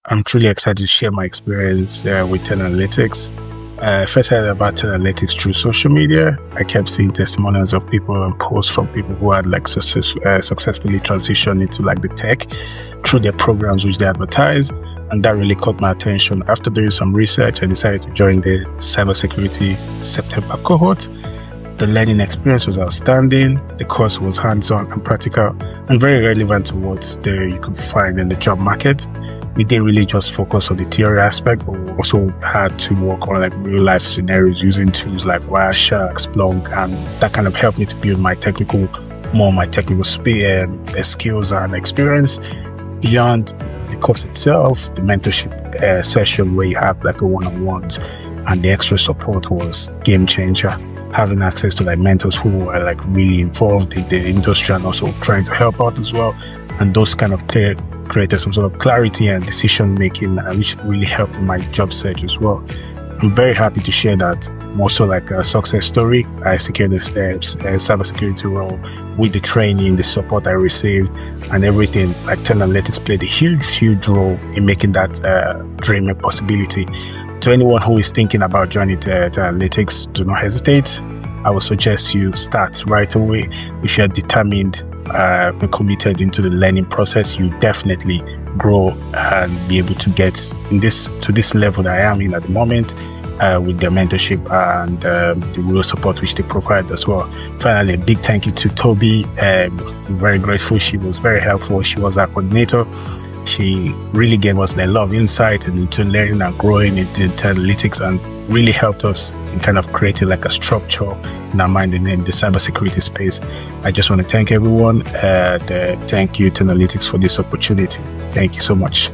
I'm truly excited to share my experience with 10alytics. First, I heard about 10alytics through social media. I kept seeing testimonials of people and posts from people who had successfully transitioned into the tech through their programs which they advertise, and that really caught my attention. After doing some research, I decided to join the Cybersecurity September cohort. The learning experience was outstanding. The course was hands-on and practical and very relevant to what you could find in the job market. We didn't really just focus on the theory aspect, but we also had to work on real life scenarios using tools like Wireshark, Splunk, and that kind of helped me to build my technical skills and experience. Beyond the course itself, the mentorship session where you have a one-on-ones and the extra support was game changer. Having access to mentors who are really involved in the industry and also trying to help out as well, and those kind of created some sort of clarity and decision making, which really helped in my job search as well. I'm very happy to share that. I'm also a success story. I secured the steps, cybersecurity role with the training, the support I received, and everything. 10alytics played a huge role in making that dream a possibility. To anyone who is thinking about joining 10alytics, do not hesitate. I would suggest you start right away. If you're determined and committed into the learning process, you definitely grow and be able to get to this level that I am in at the moment with their mentorship and the real support which they provide as well. Finally, a big thank you to Toby. Very grateful. She was very helpful. She was our coordinator. She really gave us a lot of insight into learning and growing into 10alytics and really helped us in kind of creating a structure in our mind in the cybersecurity space. I just want to thank everyone. Thank you 10alytics for this opportunity. Thank you so much.